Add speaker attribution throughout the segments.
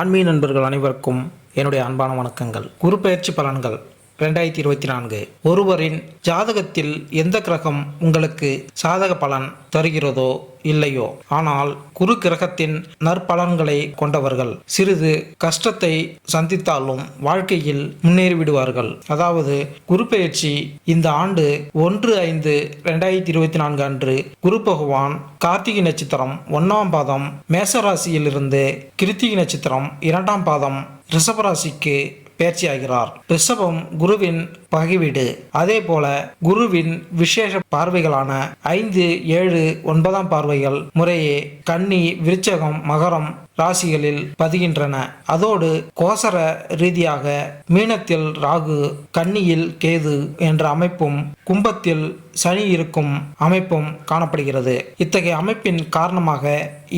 Speaker 1: ஆன்மீக நண்பர்கள் அனைவருக்கும் என்னுடைய அன்பான வணக்கங்கள். குரு பெயர்ச்சி பலன்கள் 2024. ஒருவரின் ஜாதகத்தில் எந்த கிரகம் உங்களுக்கு சாதக பலன் தருகிறதோ இல்லையோ, ஆனால் குரு கிரகத்தின் நற்பலன்களை கொண்டவர்கள் சிறிது கஷ்டத்தை சந்தித்தாலும் வாழ்க்கையில் முன்னேறிவிடுவார்கள். அதாவது குரு பெயர்ச்சி இந்த ஆண்டு 1/5/2024 அன்று குரு பகவான் கார்த்திகை நட்சத்திரம் 1ஆம் பாதம் மேசராசியிலிருந்து கிருத்திகை நட்சத்திரம் 2ஆம் பாதம் ரிஷபராசிக்கு பெயர்ச்சியாகிறார். ரிஷபம் குருவின் பகைவீடு. அதே போல குருவின் விசேஷ பார்வைகளான 5, 7, 9ஆம் பார்வைகள் முறையே கன்னி, விருச்சகம், மகரம் ராசிகளில் பதிகின்றன. அதோடு கோசர ரீதியாக மீனத்தில் ராகு, கன்னியில் கேது என்ற அமைப்பும், கும்பத்தில் சனி இருக்கும் அமைப்பும் காணப்படுகிறது. இத்தகைய அமைப்பின் காரணமாக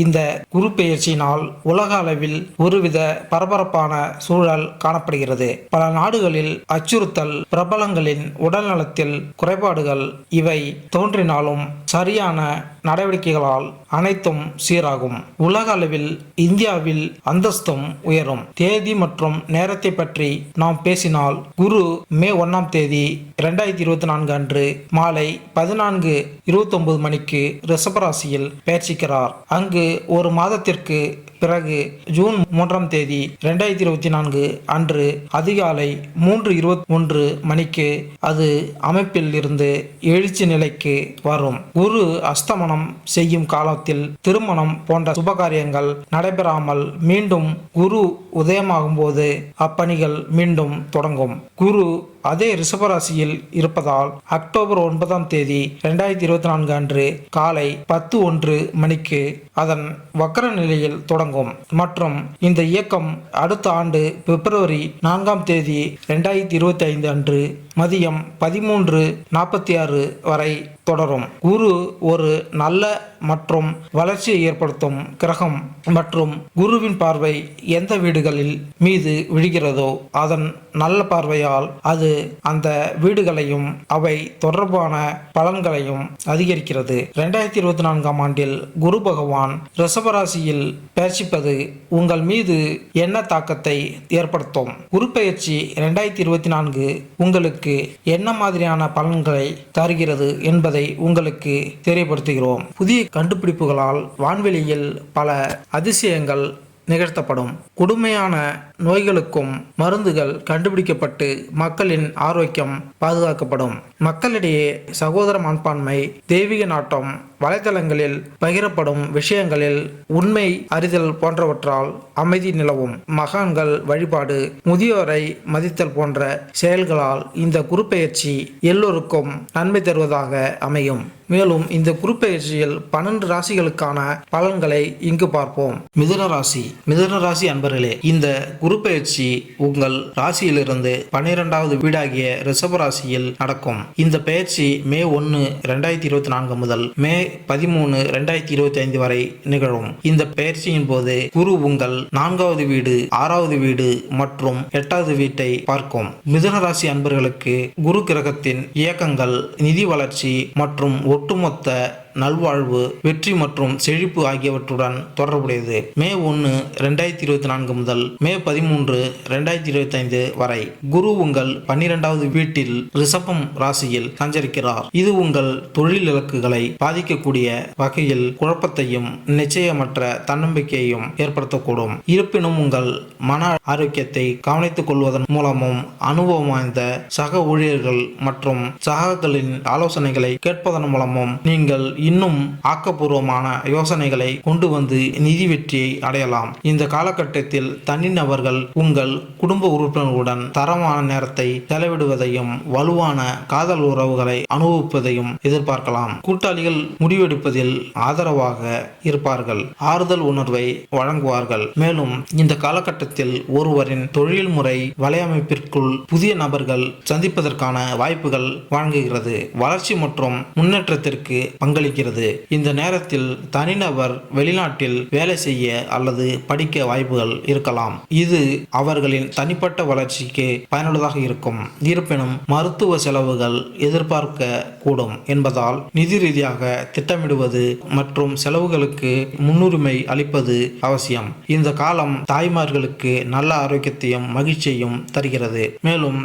Speaker 1: இந்த குரு பெயர்ச்சியினால் உலக அளவில் ஒருவித பரபரப்பான சூழல் காணப்படுகிறது. பல நாடுகளில் அச்சுறுத்தல், பிரபலங்களின் உடல்நலத்தில் குறைபாடுகள் இவை தோன்றினாலும் சரியான நடவடிக்கைகளால் அனைத்தும் சீராகும். உலக அளவில் இந்தியாவில் அந்தஸ்தும் உயரும். தேதி மற்றும் நேரத்தை பற்றி நாம் பேசினால், குரு மே 1ஆம் தேதி 2024 அன்று மாலை 14:29 மணிக்கு ரிஷபராசியில் பெயர்ச்சிக்கிறார். அங்கு ஒரு மாதத்திற்கு பிறகு ஜூன் 3ஆம் தேதி 2024 அன்று அதிகாலை 3:21 மணிக்கு அது அமைப்பில் இருந்து எழுச்சி நிலைக்கு வரும். குரு அஸ்தமனம் செய்யும் காலத்தில் திருமணம் போன்ற சுபகாரியங்கள் நடைபெறாமல் மீண்டும் குரு உதயமாகும் போது அப்பணிகள் மீண்டும் தொடங்கும். குரு அதே ரிஷபராசியில் இருப்பதால் அக்டோபர் 9ஆம் தேதி 2024 அன்று காலை 10:01 மணிக்கு அதன் வக்கர நிலையில் தொடங்கும் மற்றும் இந்த இயக்கம் அடுத்த ஆண்டு பிப்ரவரி 4ஆம் தேதி 2025 அன்று மதியம் 13:46 வரை தொடரும். குரு ஒரு நல்ல மற்றும் வளர்ச்சியை ஏற்படுத்தும் கிரகம் மற்றும் குருவின் பார்வை எந்த வீடுகளில் மீது விழுகிறதோ அதன் நல்ல பார்வையால் அது அந்த வீடுகளையும் அவை தொடர்பான பலன்களையும் அதிகரிக்கிறது. 2024ஆம் ஆண்டில் குரு பகவான் ரிஷபராசியில் பெயர்ச்சிப்பது உங்கள் மீது என்ன தாக்கத்தை ஏற்படுத்தும்? குரு பெயர்ச்சி 2024 உங்களுக்கு என்ன மாதிரியான பலன்களை தருகிறது என்பதை உங்களுக்கு தெரியப்படுத்துகிறோம். புதிய கண்டுபிடிப்புகளால் வான்வெளியில் பல அதிசயங்கள் நிகழ்த்தப்படும். கொடுமையான நோய்களுக்கும் மருந்துகள் கண்டுபிடிக்கப்பட்டு மக்களின் ஆரோக்கியம் பாதுகாக்கப்படும். மக்களிடையே சகோதர மனப்பான்மை, தெய்வீக நாட்டம், வலைதளங்களில் பகிரப்படும் விஷயங்களில் உண்மை அறிதல் போன்றவற்றால் அமைதி நிலவும். மகான்கள் வழிபாடு, முதியோரை மதித்தல் போன்ற செயல்களால் இந்த குரு பெயர்ச்சி எல்லோருக்கும் நன்மை தருவதாக அமையும். மேலும் இந்த குரு பெயர்ச்சியில் 12 ராசிகளுக்கான பலன்களை இங்கு பார்ப்போம். மிதுன ராசி. மிதுன ராசி அன்பர்களே, இந்த குரு பெயர்ச்சி உங்கள் ராசியிலிருந்து 12வது வீடாகிய ரிஷப ராசியில் நடக்கும். இந்த பெயர்ச்சி மே 1, 2024 முதல் மே 13, 2025 வரை நிகழும். இந்த பெயர்ச்சியின் போது குரு உங்கள் 4வது வீடு, 6வது வீடு மற்றும் 8வது வீட்டை பார்க்கும். மிதுன ராசி அன்பர்களுக்கு குரு கிரகத்தின் இயக்கங்கள் நிதி வளர்ச்சி மற்றும் ஒட்டுமொத்த நல்வாழ்வு, வெற்றி மற்றும் செழிப்பு ஆகியவற்றுடன் தொடர்புடையது. மே 1, 2024 முதல் மே 13, 2025 வரை குரு உங்கள் 12வது வீட்டில் ரிஷபம் ராசியில் சஞ்சரிக்கிறார். இது உங்கள் தொழில் இலக்குகளை பாதிக்கக்கூடிய வகையில் குழப்பத்தையும் நிச்சயமற்ற தன்னம்பிக்கையையும் ஏற்படுத்தக்கூடும். இருப்பினும் உங்கள் மன ஆரோக்கியத்தை கவனித்துக் கொள்வதன் மூலமும் அனுபவம் வாய்ந்த சக ஊழியர்கள் மற்றும் சகாக்களின் ஆலோசனைகளை கேட்பதன் மூலமும் நீங்கள் இன்னும் ஆக்கப்பூர்வமான யோசனைகளை கொண்டு வந்து நிதி வெற்றியை அடையலாம். இந்த காலகட்டத்தில் தனிநபர்கள் உங்கள் குடும்ப உறுப்பினர்களுடன் தரமான நேரத்தை செலவிடுவதையும் வலுவான காதல் உறவுகளை அனுபவிப்பதையும் எதிர்பார்க்கலாம். கூட்டாளிகள் முடிவெடுப்பதில் ஆதரவாக இருப்பார்கள், ஆறுதல் உணர்வை வழங்குவார்கள். மேலும் இந்த காலகட்டத்தில் ஒருவரின் தொழில்முறை வலையமைப்பிற்குள் புதிய நபர்கள் சந்திப்பதற்கான வாய்ப்புகள் வழங்குகிறது. வளர்ச்சி மற்றும் முன்னேற்றத்திற்கு பங்களிக்கும். அதிகரிக்கிறது. இந்த நேரத்தில் தனிநபர் வெளிநாட்டில் வேலை செய்ய அல்லது படிக்க வாய்ப்புகள் இருக்கலாம். இது அவர்களின் தனிப்பட்ட வளர்ச்சிக்கு பயனுள்ளதாக இருக்கும். இருப்பினும் மருத்துவ செலவுகள் எதிர்பார்க்க கூடும் என்பதால் நிதி ரீதியாக திட்டமிடுவது மற்றும் செலவுகளுக்கு முன்னுரிமை அளிப்பது அவசியம். இந்த காலம் தாய்மார்களுக்கு நல்ல ஆரோக்கியத்தையும் மகிழ்ச்சியையும் தருகிறது. மேலும்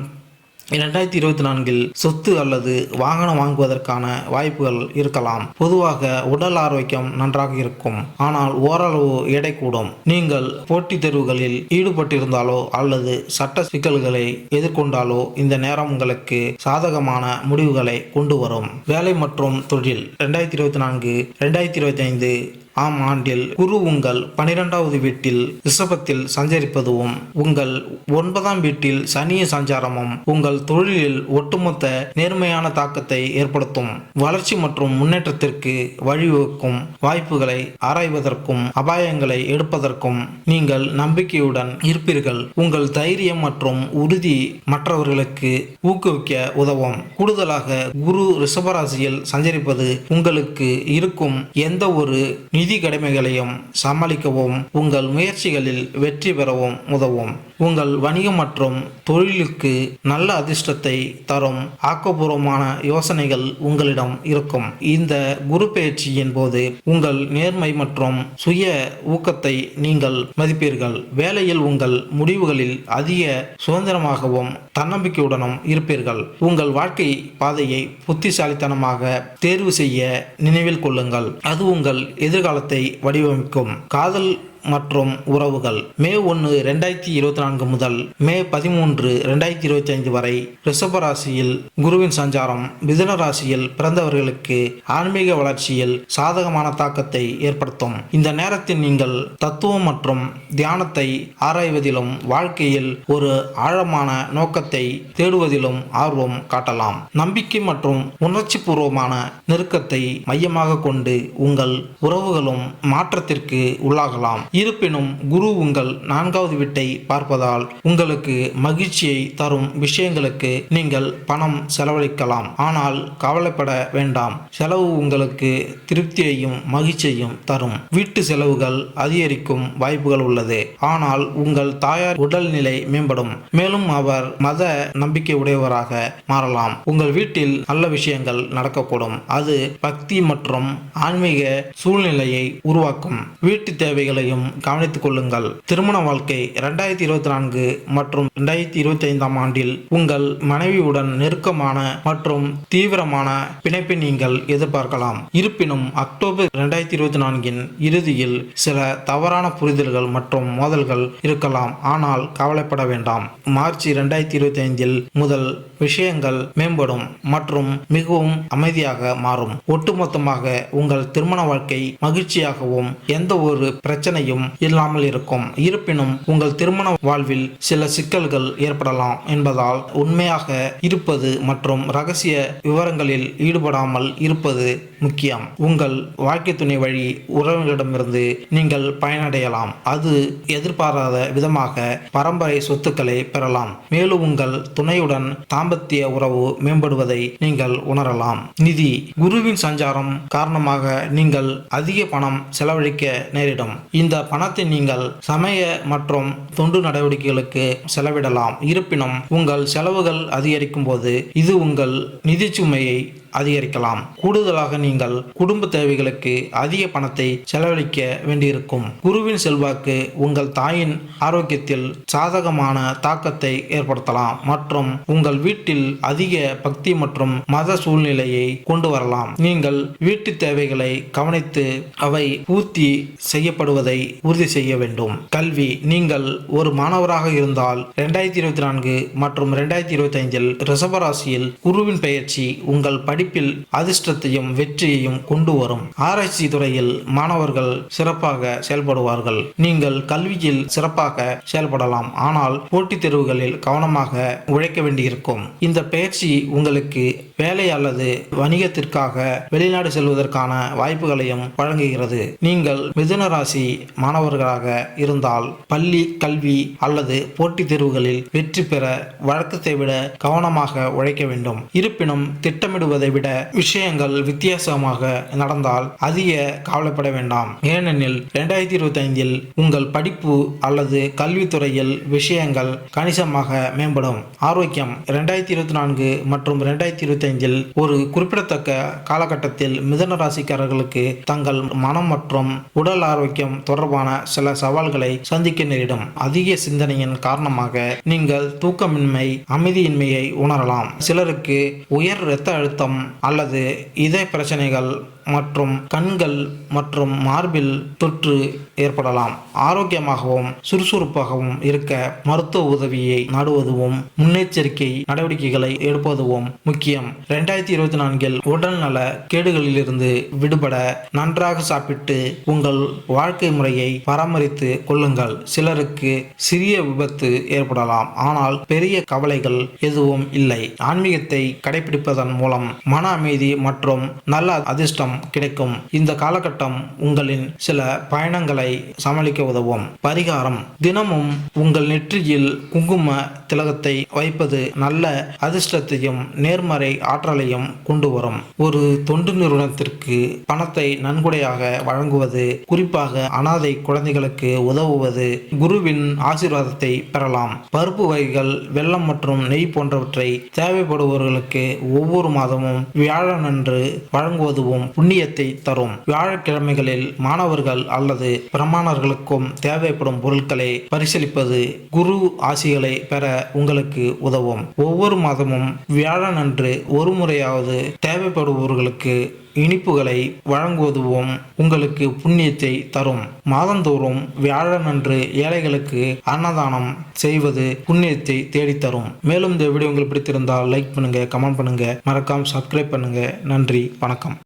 Speaker 1: 2024 சொத்து அல்லது வாகனம் வாங்குவதற்கான வாய்ப்புகள் இருக்கலாம். பொதுவாக உடல் ஆரோக்கியம் நன்றாக இருக்கும், ஆனால் ஓரளவு எடை கூடும். நீங்கள் போட்டித் தேர்வுகளில் ஈடுபட்டிருந்தாலோ அல்லது சட்ட சிக்கல்களை எதிர்கொண்டாலோ இந்த நேரம் உங்களுக்கு சாதகமான முடிவுகளை கொண்டு வரும். வேலை மற்றும் தொழில் 2024-2025 ஆம் ஆண்டில் குரு உங்கள் 12வது வீட்டில் ரிஷபத்தில் சஞ்சரிப்பதும் உங்கள் 9ஆம் வீட்டில் சனியின் சஞ்சாரமும் உங்கள் தொழிலில் ஒட்டுமொத்த நேர்மையான தாக்கத்தை ஏற்படுத்தும். வளர்ச்சி மற்றும் முன்னேற்றத்திற்கு வழிவகுக்கும் வாய்ப்புகளை ஆராய்வதற்கும் அபாயங்களை எடுப்பதற்கும் நீங்கள் நம்பிக்கையுடன் இருப்பீர்கள். உங்கள் தைரியம் மற்றும் உறுதி மற்றவர்களுக்கு ஊக்குவிக்க உதவும். கூடுதலாக குரு ரிஷபராசியில் சஞ்சரிப்பது உங்களுக்கு இருக்கும் எந்த ஒரு நிதி கடமைகளையும் சமாளிக்கவும் உங்கள் முயற்சிகளில் வெற்றி பெறவும் உதவும். உங்கள் வணிகம் மற்றும் தொழிலுக்கு நல்ல அதிர்ஷ்டத்தை தரும் ஆக்கப்பூர்வமான யோசனைகள் உங்களிடம் இருக்கும். இந்த குரு பெயர்ச்சியின் போது உங்கள் நேர்மை மற்றும் சுய ஊக்கத்தை நீங்கள் மதிப்பீர்கள். வேலையில் உங்கள் முடிவுகளில் அதிக சுதந்திரமாகவும் தன்னம்பிக்கையுடனும் இருப்பீர்கள். உங்கள் வாழ்க்கை பாதையை புத்திசாலித்தனமாக தேர்வு செய்ய நினைவில் கொள்ளுங்கள். அது உங்கள் எதிர்காலத்தை வடிவமைக்கும். காதல் மற்றும் உறவுகள் மே 1, 2024 முதல் மே 13, 2025 வரை ரிஷபராசியில் குருவின் சஞ்சாரம் மிதுன ராசியில் பிறந்தவர்களுக்கு ஆன்மீக வளர்ச்சியில் சாதகமான தாக்கத்தை ஏற்படுத்தும். இந்த நேரத்தில் நீங்கள் தத்துவம் மற்றும் தியானத்தை ஆராய்வதிலும் வாழ்க்கையில் ஒரு ஆழமான நோக்கத்தை தேடுவதிலும் ஆர்வம் காட்டலாம். நம்பிக்கை மற்றும் உணர்ச்சி பூர்வமான நெருக்கத்தை மையமாக கொண்டு உங்கள் உறவுகளும் மாற்றத்திற்கு உள்ளாகலாம். இருப்பினும் குரு உங்கள் 4வது வீட்டை பார்ப்பதால் உங்களுக்கு மகிழ்ச்சியை தரும் விஷயங்களுக்கு நீங்கள் பணம் செலவழிக்கலாம். ஆனால் கவலைப்பட வேண்டாம், செலவு உங்களுக்கு திருப்தியையும் மகிழ்ச்சியையும் தரும். வீட்டு செலவுகள் அதிகரிக்கும் வாய்ப்புகள் உள்ளது, ஆனால் உங்கள் தாயார் உடல்நிலை மேம்படும். மேலும் அவர் மத நம்பிக்கை உடையவராக மாறலாம். உங்கள் வீட்டில் நல்ல விஷயங்கள் நடக்கக்கூடும். அது பக்தி மற்றும் ஆன்மீக சூழ்நிலையை உருவாக்கும். வீட்டு தேவைகளையும் கவனித்துக் கொள்ளுங்கள். திருமண வாழ்க்கை 2024 மற்றும் 2025 ஆண்டில் உங்கள் மனைவியுடன் நெருக்கமான மற்றும் தீவிரமான பிணைப்பை நீங்கள் எதிர்பார்க்கலாம். இருப்பினும் அக்டோபர் 2024 இறுதியில் சில தவறான புரிதல்கள் மற்றும் மோதல்கள் இருக்கலாம், ஆனால் கவலைப்பட வேண்டாம். மார்ச் 2025 முதல் விஷயங்கள் மேம்படும் மற்றும் மிகவும் அமைதியாக மாறும். ஒட்டுமொத்தமாக உங்கள் திருமண வாழ்க்கை மகிழ்ச்சியாகவும் எந்த ஒரு பிரச்சனையும் இல்லாமல் இருக்கும். இருப்பினும் உங்கள் திருமண வாழ்வில் சில சிக்கல்கள் ஏற்படலாம் என்பதால் உண்மையாக இருப்பது மற்றும் ரகசிய விவரங்களில் ஈடுபடாமல் இருப்பது முக்கியம். உங்கள் வாழ்க்கை துணை வழி உறவுகளிடமிருந்து நீங்கள் பயனடையலாம். அது எதிர்பாராத விதமாக பரம்பரை சொத்துக்களை பெறலாம். மேலும் உங்கள் துணையுடன் தாம்பத்திய உறவு மேம்படுவதை நீங்கள் உணரலாம். நிதி குருவின் சஞ்சாரம் காரணமாக நீங்கள் அதிக பணம் செலவழிக்க நேரிடும். இந்த பணத்தை நீங்கள் சமய மற்றும் தொண்டு நடவடிக்கைகளுக்கு செலவிடலாம். இருப்பினும் உங்கள் செலவுகள் அதிகரிக்கும் போது இது உங்கள் நிதி சுமையை அதிகரிக்கலாம். கூடுதலாக நீங்கள் குடும்ப தேவைகளுக்கு அதிக பணத்தை செலவழிக்க வேண்டியிருக்கும். குருவின் செல்வாக்கு உங்கள் தாயின் ஆரோக்கியத்தில் சாதகமான தாக்கத்தை ஏற்படுத்தலாம் மற்றும் உங்கள் வீட்டில் அதிக பக்தி மற்றும் மத சூழ்நிலையை கொண்டு வரலாம். நீங்கள் வீட்டு தேவைகளை கவனித்து அவை பூர்த்தி செய்யப்படுவதை உறுதி செய்ய வேண்டும். கல்வி நீங்கள் ஒரு மாணவராக இருந்தால் 2024 மற்றும் 2025 ரிஷபராசியில் குருவின் பெயர்ச்சி உங்கள் படிப்பில் அதிர்ஷ்டத்தையும் வெற்றியையும் கொண்டு வரும். ஆராய்ச்சி துறையில் மாணவர்கள் சிறப்பாக செயல்படுவார்கள். நீங்கள் கல்வியில் சிறப்பாக செயல்படலாம், ஆனால் போட்டித் தேர்வுகளில் கவனமாக உழைக்க வேண்டியிருக்கும். இந்த பயிற்சி உங்களுக்கு வேலை அல்லது வணிகத்திற்காக வெளிநாடு செல்வதற்கான வாய்ப்புகளையும் வழங்குகிறது. நீங்கள் மிதுன ராசி மாணவர்களாக இருந்தால் பள்ளி கல்வி அல்லது போட்டித் தேர்வுகளில் வெற்றி பெற வழக்கத்தை விட கவனமாக உழைக்க வேண்டும். இருப்பினும் திட்டமிடுவதை விட விஷயங்கள் வித்தியாசமாக நடந்தால் அதிக கவலைப்பட வேண்டாம். ஏனெனில் 2025 உங்கள் படிப்பு அல்லது கல்வித்துறையில் விஷயங்கள் கணிசமாக மேம்படும். ஆரோக்கியம் 2024 மற்றும் 2025 ஒரு குறிப்பிடத்தக்க காலகட்டத்தில் மிதுன ராசிக்காரர்களுக்கு தங்கள் மனம் மற்றும் உடல் ஆரோக்கியம் தொடர்பான சில சவால்களை சந்திக்க நேரிடும். அதிக சிந்தனையின் காரணமாக நீங்கள் தூக்கமின்மை, அமைதியின்மையை உணரலாம். சிலருக்கு உயர் இரத்த அழுத்தம் அல்லது இதய பிரச்சனைகள் மற்றும் கண்கள் மற்றும் மார்பில் தொற்று ஏற்படலாம். ஆரோக்கியமாகவும் சுறுசுறுப்பாகவும் இருக்க மருத்துவ உதவியை நாடுவதும் முன்னெச்சரிக்கை நடவடிக்கைகளை எடுப்பதும் முக்கியம். 2024 உடல்நல கேடுகளிலிருந்து விடுபட நன்றாக சாப்பிட்டு உங்கள் வாழ்க்கை முறையை பராமரித்து கொள்ளுங்கள். சிலருக்கு சிறிய விபத்து ஏற்படலாம், ஆனால் பெரிய கவலைகள் எதுவும் இல்லை. ஆன்மீகத்தை கடைபிடிப்பதன் மூலம் மன அமைதி மற்றும் நல்ல அதிர்ஷ்டம் கிடைக்கும். இந்த காலகட்டம் உங்களின் சில பயணங்களை சமாளிக்க உதவும். பரிகாரம்: தினமும் உங்கள் நெற்றியில் குங்கும திலகத்தை வைப்பது நல்ல அதிர்ஷ்டத்தையும் நேர்மறை ஆற்றலையும் கொண்டு வரும். ஒரு தொண்டு நிறுவனத்திற்கு பணத்தை நன்கொடையாக வழங்குவது, குறிப்பாக அனாதை குழந்தைகளுக்கு உதவுவது குருவின் ஆசீர்வாதத்தை பெறலாம். பருப்பு வகைகள், வெல்லம் மற்றும் நெய் போன்றவற்றை தேவைப்படுபவர்களுக்கு ஒவ்வொரு மாதமும் வியாழனன்று வழங்குவதும் புண்ணியத்தை தரும். வியாழக்கிழமைகளில் மாணவர்கள் அல்லது பிராமணர்களுக்கும் தேவைப்படும் பொருட்களை பரிசீலிப்பது குரு ஆசிகளை பெற உங்களுக்கு உதவும். ஒவ்வொரு மாதமும் வியாழனன்று ஒரு முறையாவது தேவைப்படுபவர்களுக்கு இனிப்புகளை வழங்குவதும் உங்களுக்கு புண்ணியத்தை தரும். மாதந்தோறும் வியாழனன்று ஏழைகளுக்கு அன்னதானம் செய்வது புண்ணியத்தை தேடித்தரும். மேலும் இந்த வீடியோ உங்களுக்கு பிடித்திருந்தால் லைக் பண்ணுங்க, கமெண்ட் பண்ணுங்க, மறக்காம சப்ஸ்கிரைப் பண்ணுங்க. நன்றி, வணக்கம்.